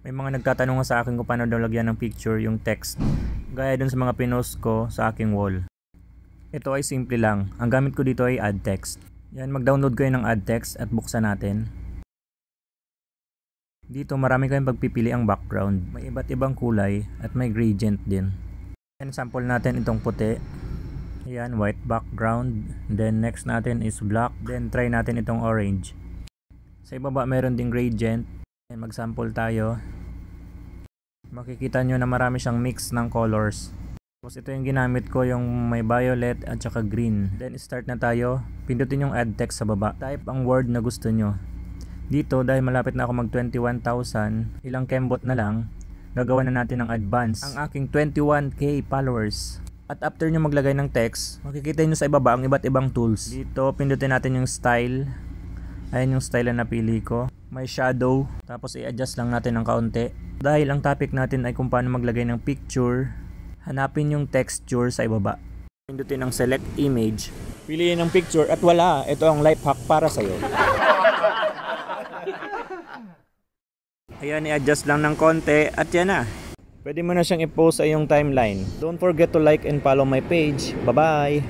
May mga nagtatanong nga sa akin kung paano daw lagyan ng picture yung text, gaya dun sa mga pinost ko sa aking wall. Ito ay simple lang. Ang gamit ko dito ay add text. Yan, mag-download kayo ng add text at buksan natin. Dito marami kayong pagpipili ang background. May iba't ibang kulay at may gradient din. Yan, sample natin itong puti. Yan, white background. Then next natin is black. Then try natin itong orange. Sa ibaba meron ding gradient. Yan, mag-sample tayo. Makikita nyo na marami siyang mix ng colors. Tapos ito yung ginamit ko, yung may violet at saka green. Then start na tayo. Pindutin yung add text sa baba. Type ang word na gusto nyo. Dito dahil malapit na ako mag 21,000, ilang kembot na lang, gagawa na natin ng advance ang aking 21k followers. At after nyo maglagay ng text, makikita nyo sa ibaba ang iba't ibang tools. Dito pindutin natin yung style. Ayan yung style na napili ko. May shadow. Tapos i-adjust lang natin ng kaunti. Dahil ang topic natin ay kung paano maglagay ng picture, hanapin yung texture sa ibaba. Pindutin ang select image. Piliin ang picture at wala. Ito ang life hack para sa'yo. Ayan, i-adjust lang ng konti at yan na. Pwede mo na siyang i-post sa iyong timeline. Don't forget to like and follow my page. Bye-bye!